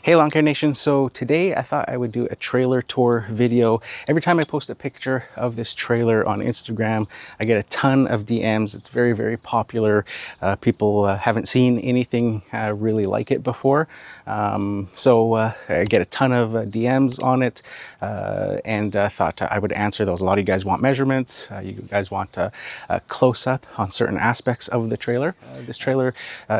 Hey Lawn Care Nation, so today I thought I would do a trailer tour video. Every time I post a picture of this trailer on Instagram, I get a ton of DMs. It's very, very popular. People haven't seen anything really like it before. I get a ton of DMs on it and thought I would answer those. A lot of you guys want measurements. You guys want a close-up on certain aspects of the trailer. This trailer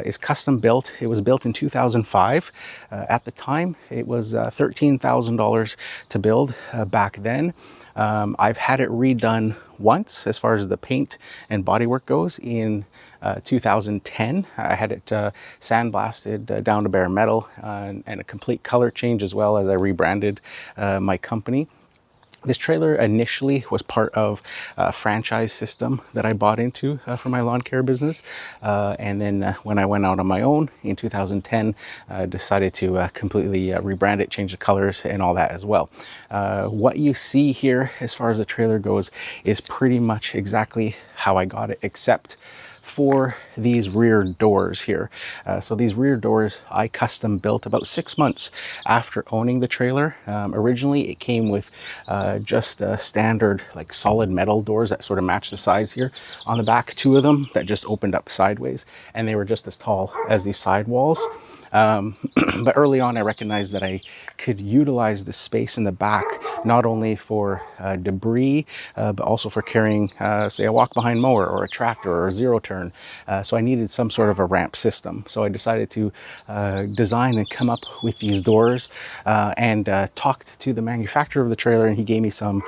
is custom built. It was built in 2005. At the time, it was $13,000 to build back then. I've had it redone once as far as the paint and bodywork goes in 2010. I had it sandblasted down to bare metal and a complete color change, as well as I rebranded my company. This trailer initially was part of a franchise system that I bought into for my lawn care business. And then when I went out on my own in 2010, I decided to completely rebrand it, change the colors and all that as well. What you see here as far as the trailer goes is pretty much exactly how I got it, except for these rear doors here. So these rear doors I custom built about 6 months after owning the trailer. Originally it came with just standard like solid metal doors that sort of match the sides here on the back, 2 of them that just opened up sideways, and they were just as tall as these side walls. But early on I recognized that I could utilize the space in the back not only for debris but also for carrying say a walk behind mower or a tractor or a zero turn. So I needed some sort of a ramp system, so I decided to design and come up with these doors and talked to the manufacturer of the trailer, and he gave me some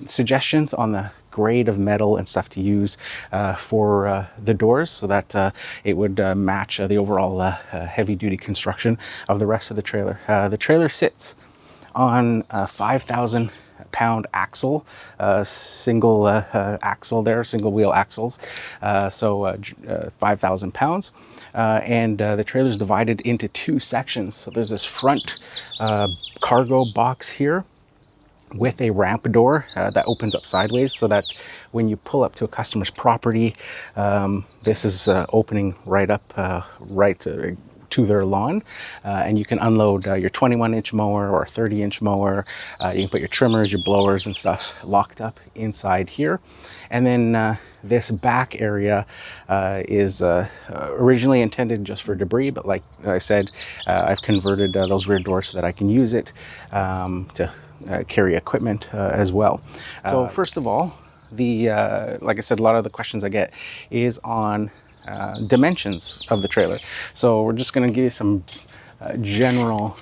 suggestions on the grade of metal and stuff to use for the doors, so that it would match the overall heavy-duty construction of the rest of the trailer. The trailer sits on a 5,000 pound axle, single axle there, single wheel axles, 5,000 pounds. And the trailer is divided into 2 sections. So there's this front cargo box here with a ramp door that opens up sideways, so that when you pull up to a customer's property, this is opening right up to their lawn, and you can unload your 21-inch mower or a 30-inch mower. You can put your trimmers, your blowers and stuff locked up inside here. And then this back area is originally intended just for debris, but like I said, I've converted those rear doors so that I can use it to carry equipment as well. So first of all, like I said, a lot of the questions I get is on dimensions of the trailer. So we're just going to give you some general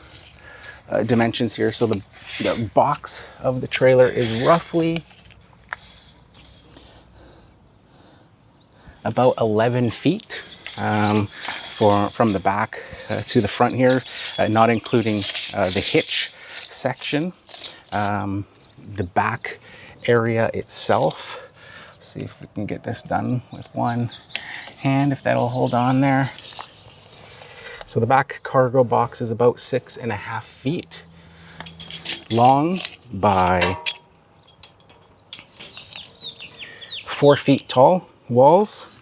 dimensions here. So the box of the trailer is roughly about 11 feet from the back to the front here, not including the hitch section. The back area itself, let's see if we can get this done with one hand, if that'll hold on there. So the back cargo box is about 6.5 feet long by 4 feet tall walls.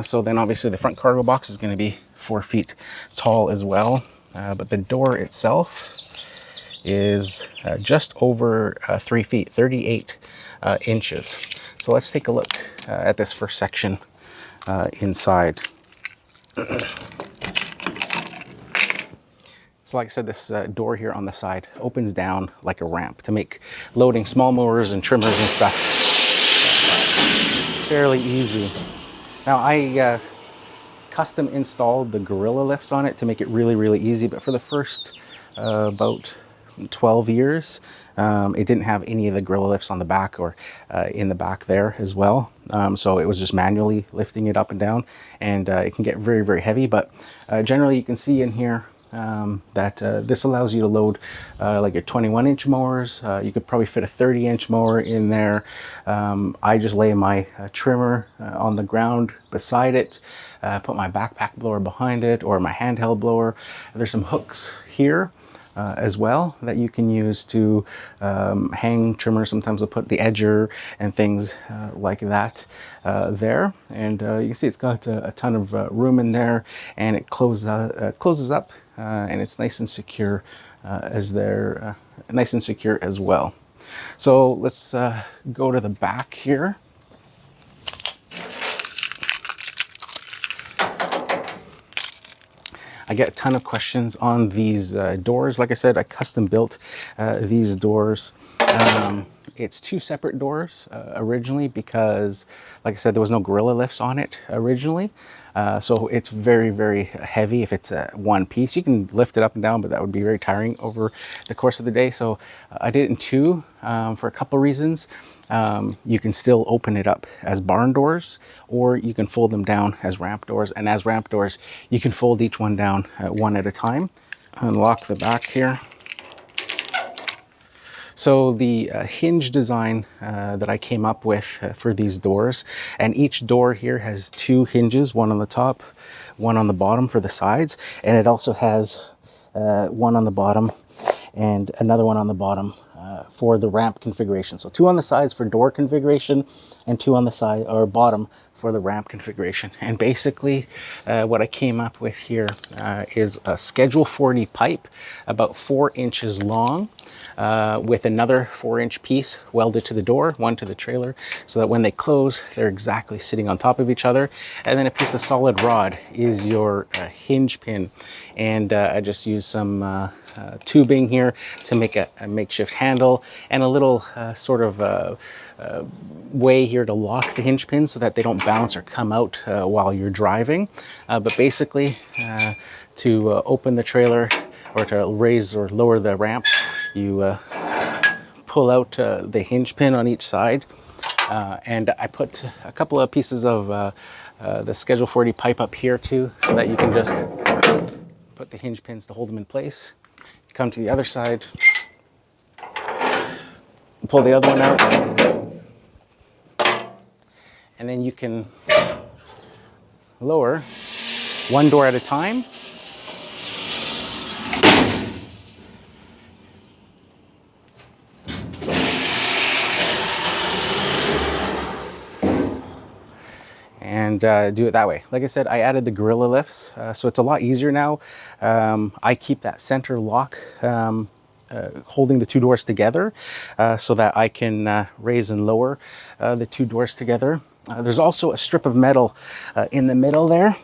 So then obviously the front cargo box is going to be 4 feet tall as well. But the door itself is just over 3 feet, 38 inches. So let's take a look at this first section inside. So like I said, this door here on the side opens down like a ramp to make loading small mowers and trimmers and stuff fairly easy. Now I custom installed the Gorilla lifts on it to make it really, really easy, but for the first about 12 years, it didn't have any of the Gorilla lifts on the back or in the back there as well. So it was just manually lifting it up and down, and it can get very, very heavy. But generally you can see in here that this allows you to load like your 21-inch mowers. You could probably fit a 30-inch mower in there. I just lay my trimmer on the ground beside it, put my backpack blower behind it, or my handheld blower. There's some hooks here as well that you can use to hang trimmers. Sometimes I'll put the edger and things like that there. And you can see it's got a ton of room in there, and it closes up, and it's nice and secure nice and secure as well. So let's go to the back here. I get a ton of questions on these doors. Like I said, I custom built these doors. It's two separate doors originally because, like I said, there was no Gorilla lifts on it originally. So it's very, very heavy if it's one piece. You can lift it up and down, but that would be very tiring over the course of the day. So I did it in two for a couple reasons. You can still open it up as barn doors, or you can fold them down as ramp doors. And as ramp doors, you can fold each one down one at a time. Unlock the back here. So the hinge design that I came up with for these doors, and each door here has two hinges, one on the top, one on the bottom for the sides, and it also has one on the bottom and another one on the bottom for the ramp configuration. So two on the sides for door configuration and two on the side or bottom for the ramp configuration. And basically what I came up with here is a Schedule 40 pipe about 4 inches long with another 4-inch piece welded to the door, one to the trailer, so that when they close, they're exactly sitting on top of each other. And then a piece of solid rod is your hinge pin. And I just used some tubing here to make a makeshift handle, and a little sort of way here to lock the hinge pins so that they don't bounce or come out while you're driving. But basically, to open the trailer or to raise or lower the ramp, you pull out the hinge pin on each side. And I put a couple of pieces of the Schedule 40 pipe up here too, so that you can just put the hinge pins to hold them in place. You come to the other side, pull the other one out, and then you can lower one door at a time. And do it that way. Like I said, I added the Gorilla lifts, so it's a lot easier now. I keep that center lock holding the two doors together so that I can raise and lower the two doors together. There's also a strip of metal in the middle there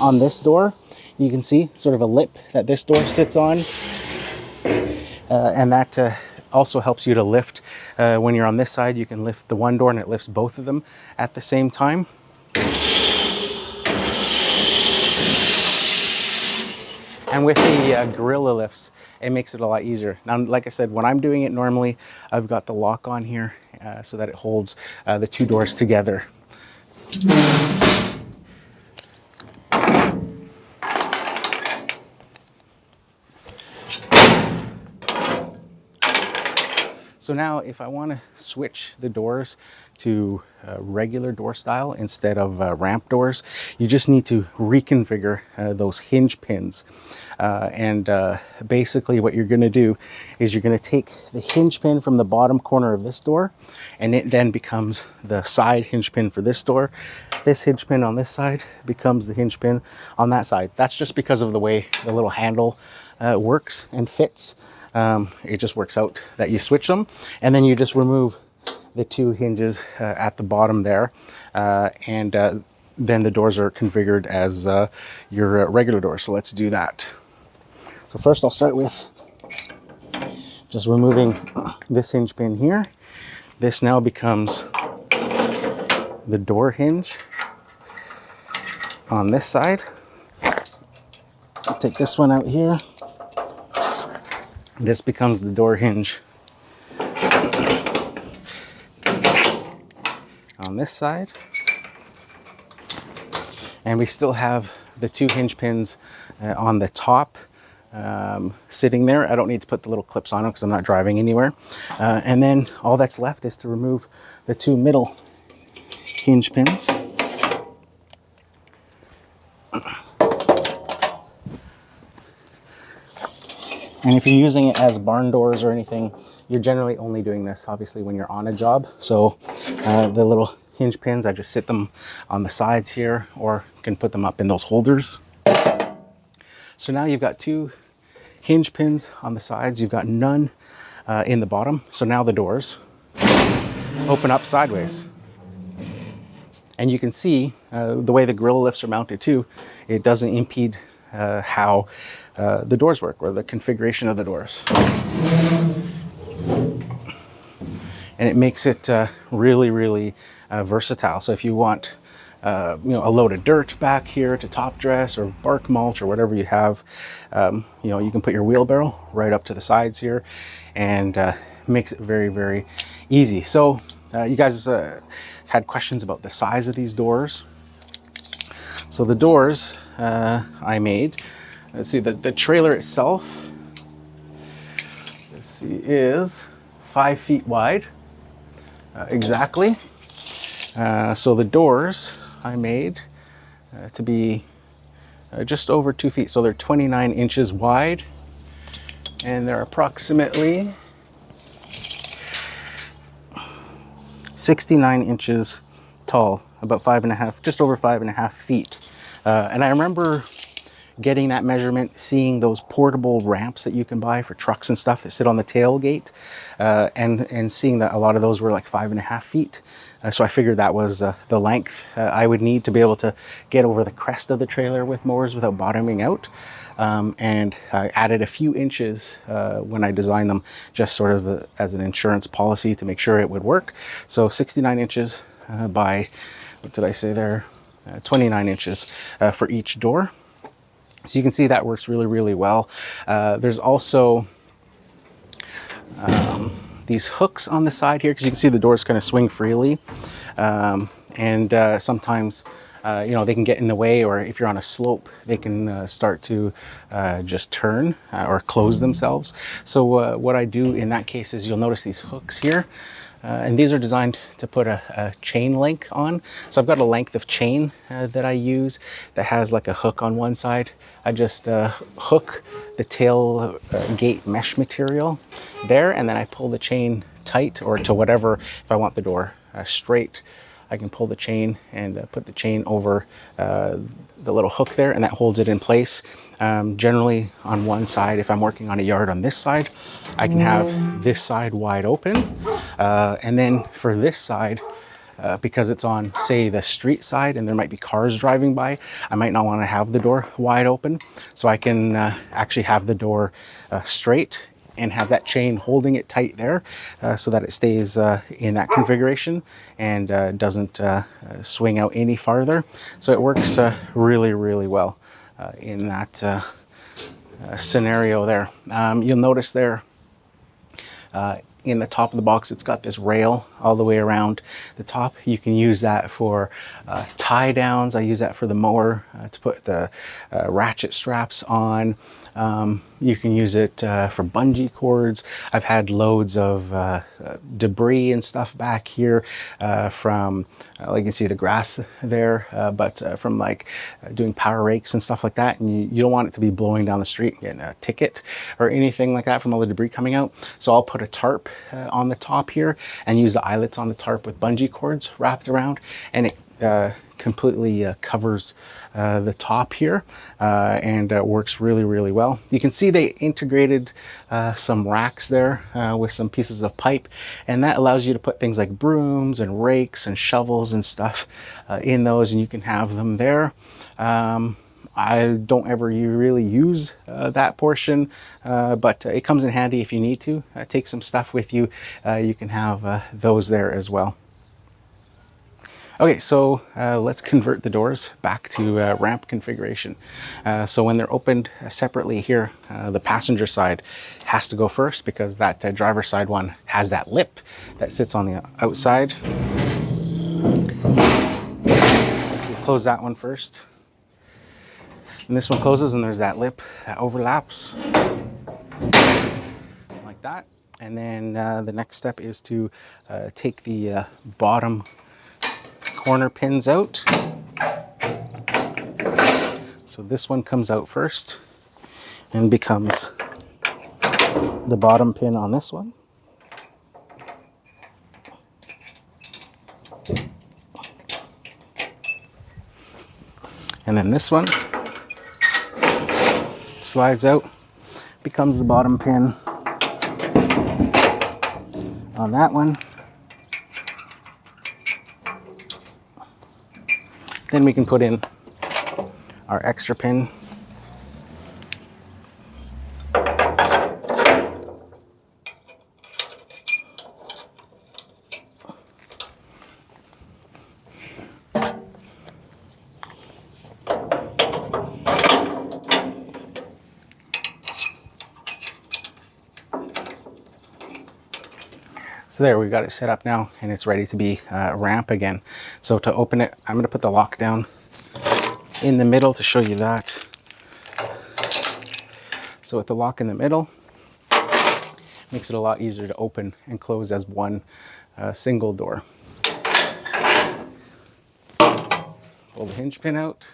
on this door. You can see sort of a lip that this door sits on, and that also helps you to lift. When you're on this side, you can lift the one door and it lifts both of them at the same time. And with the Gorilla lifts, it makes it a lot easier. Now, like I said, when I'm doing it normally, I've got the lock on here so that it holds the two doors together. So now if I want to switch the doors to regular door style instead of ramp doors, you just need to reconfigure those hinge pins. Basically what you're going to do is you're going to take the hinge pin from the bottom corner of this door, and it then becomes the side hinge pin for this door. This hinge pin on this side becomes the hinge pin on that side. That's just because of the way the little handle works and fits. It just works out that you switch them, and then you just remove the two hinges at the bottom there, and then the doors are configured as your regular doors. So let's do that. So first I'll start with just removing this hinge pin here. This now becomes the door hinge on this side. I'll take this one out here. This becomes the door hinge on this side. And we still have the two hinge pins on the top sitting there. I don't need to put the little clips on them because I'm not driving anywhere. And then all that's left is to remove the two middle hinge pins. And if you're using it as barn doors or anything, you're generally only doing this obviously when you're on a job. So the little hinge pins, I just sit them on the sides here, or can put them up in those holders. So now you've got 2 hinge pins on the sides, you've got none in the bottom. So now the doors open up sideways. And you can see the way the grill lifts are mounted too, it doesn't impede how the doors work, or the configuration of the doors. And it makes it really, really versatile. So if you want a load of dirt back here to top dress, or bark mulch, or whatever you have, you can put your wheelbarrow right up to the sides here, and makes it very, very easy. So you guys have had questions about the size of these doors. So the doors I made, let's see, the trailer itself, let's see, is 5 feet wide, exactly. So the doors I made to be just over 2 feet. So they're 29 inches wide, and they're approximately 69 inches tall, about 5.5, just over 5.5 feet. And I remember getting that measurement, seeing those portable ramps that you can buy for trucks and stuff that sit on the tailgate, and seeing that a lot of those were like 5.5 feet. So I figured that was the length I would need to be able to get over the crest of the trailer with mowers without bottoming out. And I added a few inches when I designed them, just sort of as an insurance policy to make sure it would work. So 69 inches by, what did I say there? 29 inches for each door. So you can see that works really, really well. There's also these hooks on the side here, because you can see the doors kind of swing freely. And sometimes they can get in the way, or if you're on a slope, they can start to just turn or close themselves. So what I do in that case is, you'll notice these hooks here. And these are designed to put a chain link on. So I've got a length of chain that I use that has like a hook on one side. I just hook the tail gate mesh material there, and then I pull the chain tight, or to whatever. If I want the door straight, I can pull the chain and put the chain over the little hook there, and that holds it in place. Generally on one side, if I'm working on a yard on this side, I can have this side wide open. And then for this side, because it's on, say, the street side, and there might be cars driving by, I might not want to have the door wide open. So I can actually have the door straight and have that chain holding it tight there, so that it stays in that configuration and doesn't swing out any farther. So it works really, really well in that scenario there. You'll notice there in the top of the box, it's got this rail all the way around the top. You can use that for tie downs. I use that for the mower to put the ratchet straps on. You can use it for bungee cords. I've had loads of debris and stuff back here from, you can see the grass there, but from like doing power rakes and stuff like that. And you don't want it to be blowing down the street and getting a ticket or anything like that from all the debris coming out. So I'll put a tarp on the top here and use the eyelets on the tarp with bungee cords wrapped around, and it completely covers the top here, and works really, really well. You can see they integrated some racks there with some pieces of pipe, and that allows you to put things like brooms and rakes and shovels and stuff in those, and you can have them there. I don't ever really use that portion, but it comes in handy if you need to take some stuff with you. You can have those there as well. Okay, so let's convert the doors back to ramp configuration. So when they're opened separately here, the passenger side has to go first, because that driver side one has that lip that sits on the outside. So we'll close that one first. And this one closes, and there's that lip that overlaps like that. And then the next step is to take the bottom corner pins out. So this one comes out first and becomes the bottom pin on this one. And then this one slides out, becomes the bottom pin on that one. Then we can put in our extra pin. So there, we've got it set up now and it's ready to be ramp again. So to open it, I'm going to put the lock down in the middle to show you that. So with the lock in the middle, makes it a lot easier to open and close as one single door. Pull the hinge pin out.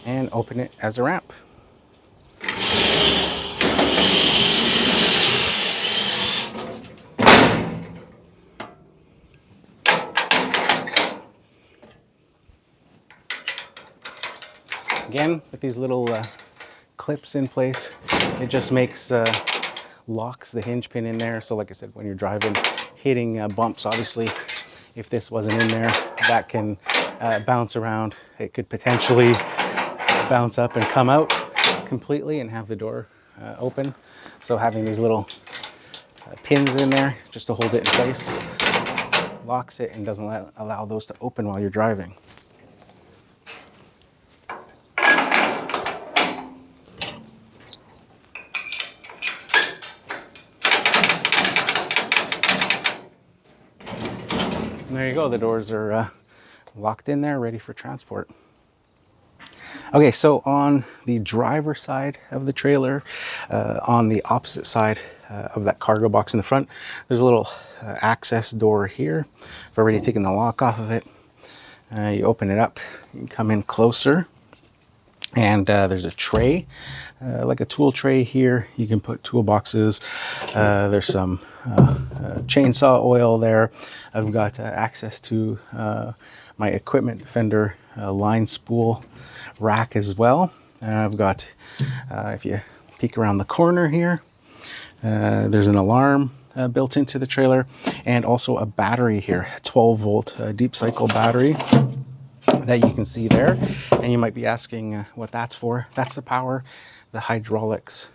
And open it as a ramp. Again, with these little clips in place, it just makes locks the hinge pin in there. So like I said, when you're driving, hitting bumps, obviously, if this wasn't in there, that can bounce around. It could potentially bounce up and come out completely and have the door open. So having these little pins in there just to hold it in place locks it and doesn't allow those to open while you're driving. And there you go, the doors are locked in there, ready for transport. Okay, so on the driver's side of the trailer, on the opposite side of that cargo box in the front, there's a little access door here. I've already taken the lock off of it. You open it up, you can come in closer, and there's a tray, like a tool tray here. You can put toolboxes. There's some chainsaw oil there. I've got access to my equipment defender line spool rack as well. I've got, if you peek around the corner here, there's an alarm built into the trailer, and also a battery here, a 12 volt deep cycle battery that you can see there. And you might be asking what that's for. That's to power the hydraulics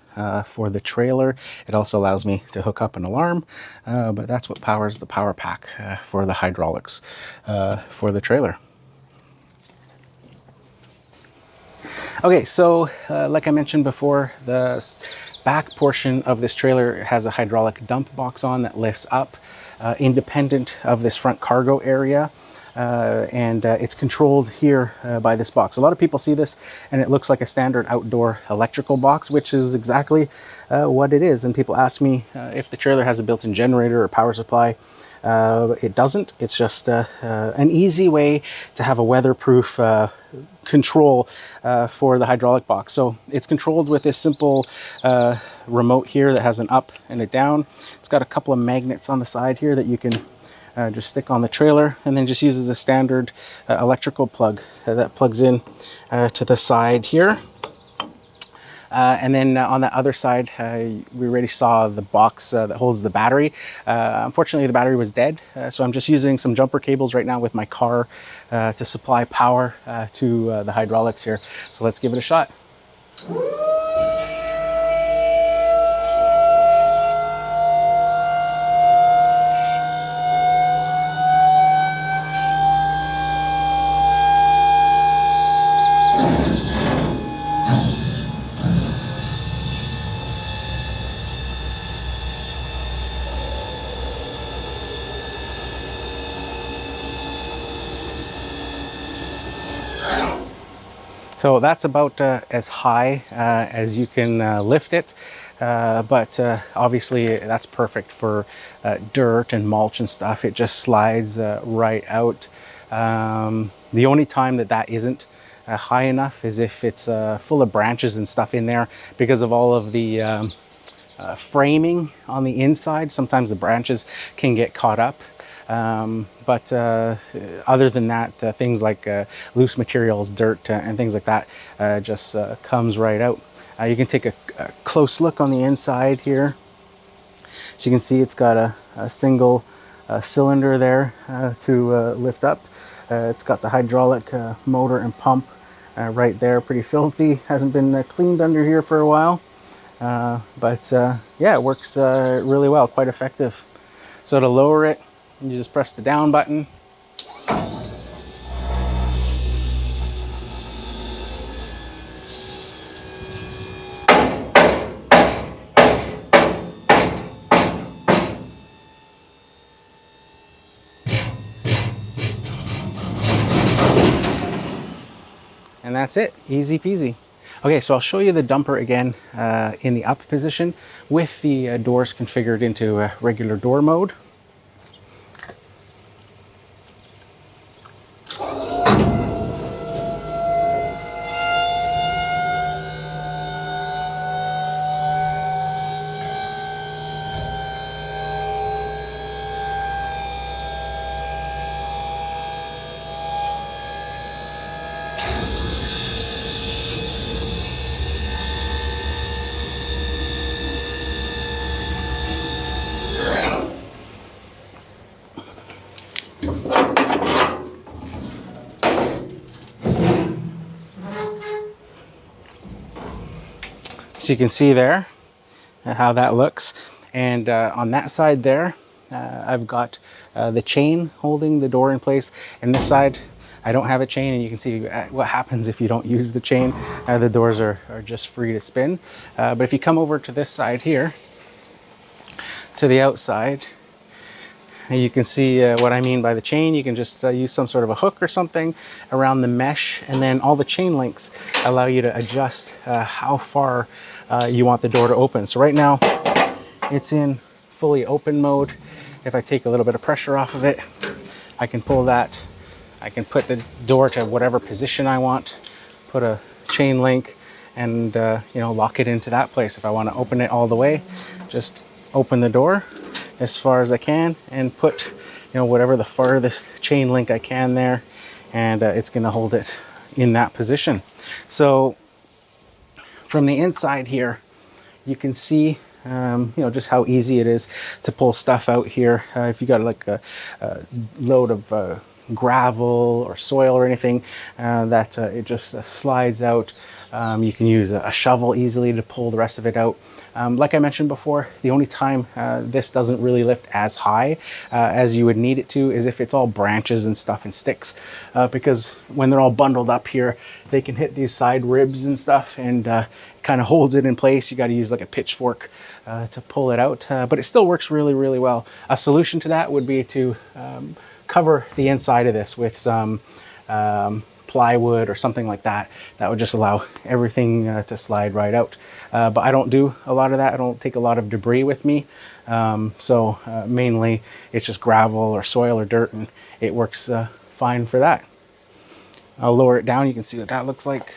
for the trailer. It also allows me to hook up an alarm, but that's what powers the power pack for the hydraulics for the trailer. Okay, so like I mentioned before, the back portion of this trailer has a hydraulic dump box on that lifts up independent of this front cargo area. And it's controlled here by this box. A lot of people see this and it looks like a standard outdoor electrical box, which is exactly what it is. And people ask me if the trailer has a built-in generator or power supply. It doesn't. It's just an easy way to have a weatherproof control for the hydraulic box. So it's controlled with this simple remote here that has an up and a down. It's got a couple of magnets on the side here that you can just stick on the trailer, and then just uses a standard electrical plug that plugs in to the side here. And then on the other side, we already saw the box that holds the battery. Unfortunately, the battery was dead, so I'm just using some jumper cables right now with my car to supply power to the hydraulics here. So let's give it a shot. So that's about as high as you can lift it, but obviously that's perfect for dirt and mulch and stuff. It just slides right out The only time that isn't high enough is if it's full of branches and stuff in there because of all of the framing on the inside. Sometimes the branches can get caught up. But other than that, things like loose materials, dirt, and things like that just comes right out. You can take a close look on the inside here. So you can see it's got a single cylinder there to lift up. It's got the hydraulic motor and pump right there, pretty filthy. Hasn't been cleaned under here for a while. But yeah, it works really well, quite effective. So to lower it, you just press the down button. And that's it, easy peasy. Okay, so I'll show you the dumper again in the up position with the doors configured into regular door mode. So you can see there how that looks. And on that side there, I've got the chain holding the door in place. And this side, I don't have a chain, and you can see what happens if you don't use the chain. The doors are just free to spin. But if you come over to this side here, to the outside, you can see what I mean by the chain. You can just use some sort of a hook or something around the mesh, and then all the chain links allow you to adjust how far you want the door to open. So right now it's in fully open mode. If I take a little bit of pressure off of it, I can pull that. I can put the door to whatever position I want, put a chain link, and you know, lock it into that place. If I want to open it all the way, just open the door as far as I can and put, you know, whatever the farthest chain link I can there, and it's going to hold it in that position. So from the inside here, you can see you know, just how easy it is to pull stuff out here. If you got like a load of gravel or soil or anything that it just slides out. You can use a shovel easily to pull the rest of it out. Like I mentioned before, the only time this doesn't really lift as high as you would need it to is if it's all branches and stuff and sticks, because when they're all bundled up here, they can hit these side ribs and stuff, and it kind of holds it in place. You got to use like a pitchfork to pull it out, but it still works really, really well. A solution to that would be to cover the inside of this with some plywood or something like that. That would just allow everything to slide right out. But I don't do a lot of that. I don't take a lot of debris with me. So mainly it's just gravel or soil or dirt, and it works fine for that. I'll lower it down. You can see what that looks like.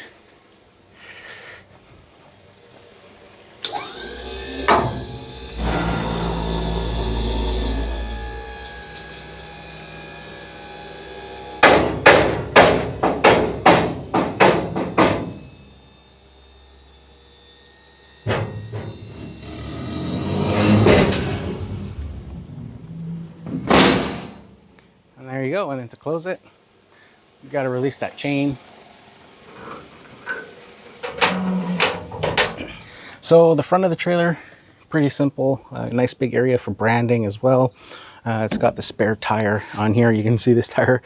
There you go. And then to close it, you got to release that chain. So the front of the trailer, pretty simple. Nice big area for branding as well. It's got the spare tire on here. You can see this tire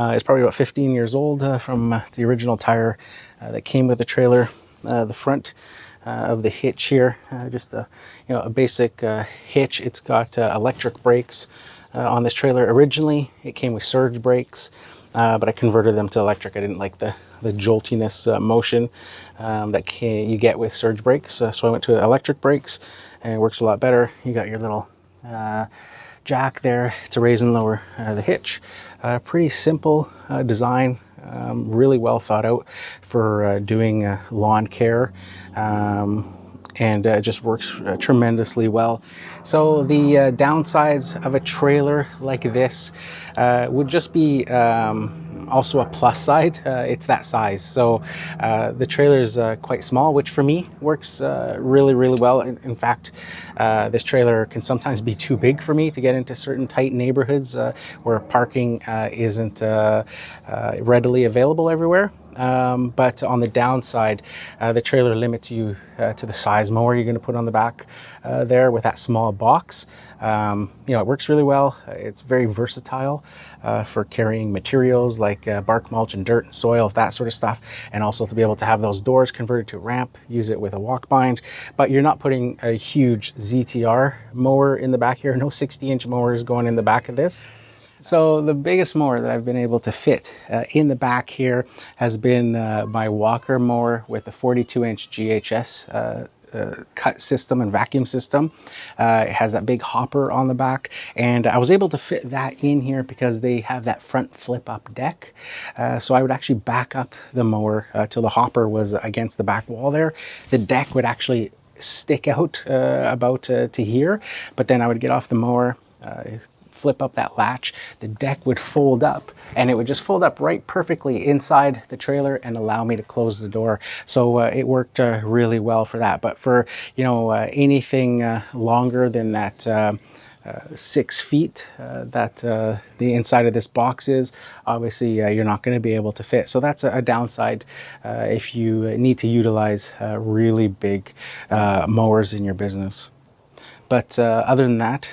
is probably about 15 years old from it's the original tire that came with the trailer. The front of the hitch here, just a, you know, a basic hitch. It's got electric brakes on this trailer. Originally it came with surge brakes, but I converted them to electric. I didn't like the joltiness motion that you get with surge brakes, so I went to electric brakes, and it works a lot better. You got your little jack there to raise and lower the hitch. Pretty simple design, really well thought out for doing lawn care. And it just works tremendously well. So the downsides of a trailer like this would just be also a plus side. It's that size. So the trailer is quite small, which for me works really, really well. In fact, this trailer can sometimes be too big for me to get into certain tight neighborhoods where parking isn't readily available everywhere. But on the downside, the trailer limits you to the size mower you're going to put on the back there with that small box. It works really well. It's very versatile for carrying materials like bark mulch and dirt and soil, that sort of stuff, and also to be able to have those doors converted to a ramp, use it with a walk bind. But you're not putting a huge ZTR mower in the back here. No 60-inch mowers going in the back of this. So the biggest mower that I've been able to fit in the back here has been my walker mower with a 42-inch GHS cut system and vacuum system. It has that big hopper on the back, and I was able to fit that in here because they have that front flip up deck. So I would actually back up the mower till the hopper was against the back wall there. The deck would actually stick out about to here, but then I would get off the mower, flip up that latch, the deck would fold up, and it would just fold up right perfectly inside the trailer and allow me to close the door. So it worked really well for that. But for anything longer than that 6 feet that the inside of this box is, obviously you're not going to be able to fit. So that's a downside if you need to utilize really big mowers in your business. But other than that,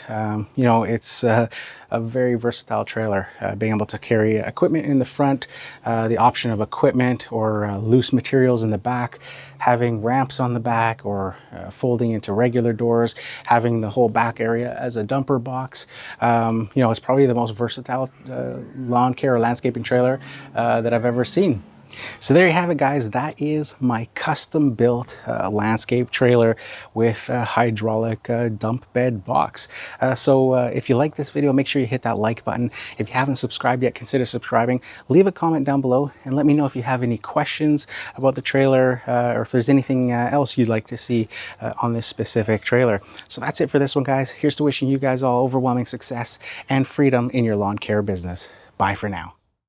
it's a very versatile trailer, being able to carry equipment in the front, the option of equipment or loose materials in the back, having ramps on the back or folding into regular doors, having the whole back area as a dumper box. It's probably the most versatile lawn care or landscaping trailer that I've ever seen. So there you have it, guys. That is my custom built landscape trailer with a hydraulic dump bed box. So if you like this video, make sure you hit that like button. If you haven't subscribed yet, consider subscribing. Leave a comment down below and let me know if you have any questions about the trailer or if there's anything else you'd like to see on this specific trailer. So that's it for this one, guys. Here's to wishing you guys all overwhelming success and freedom in your lawn care business. Bye for now.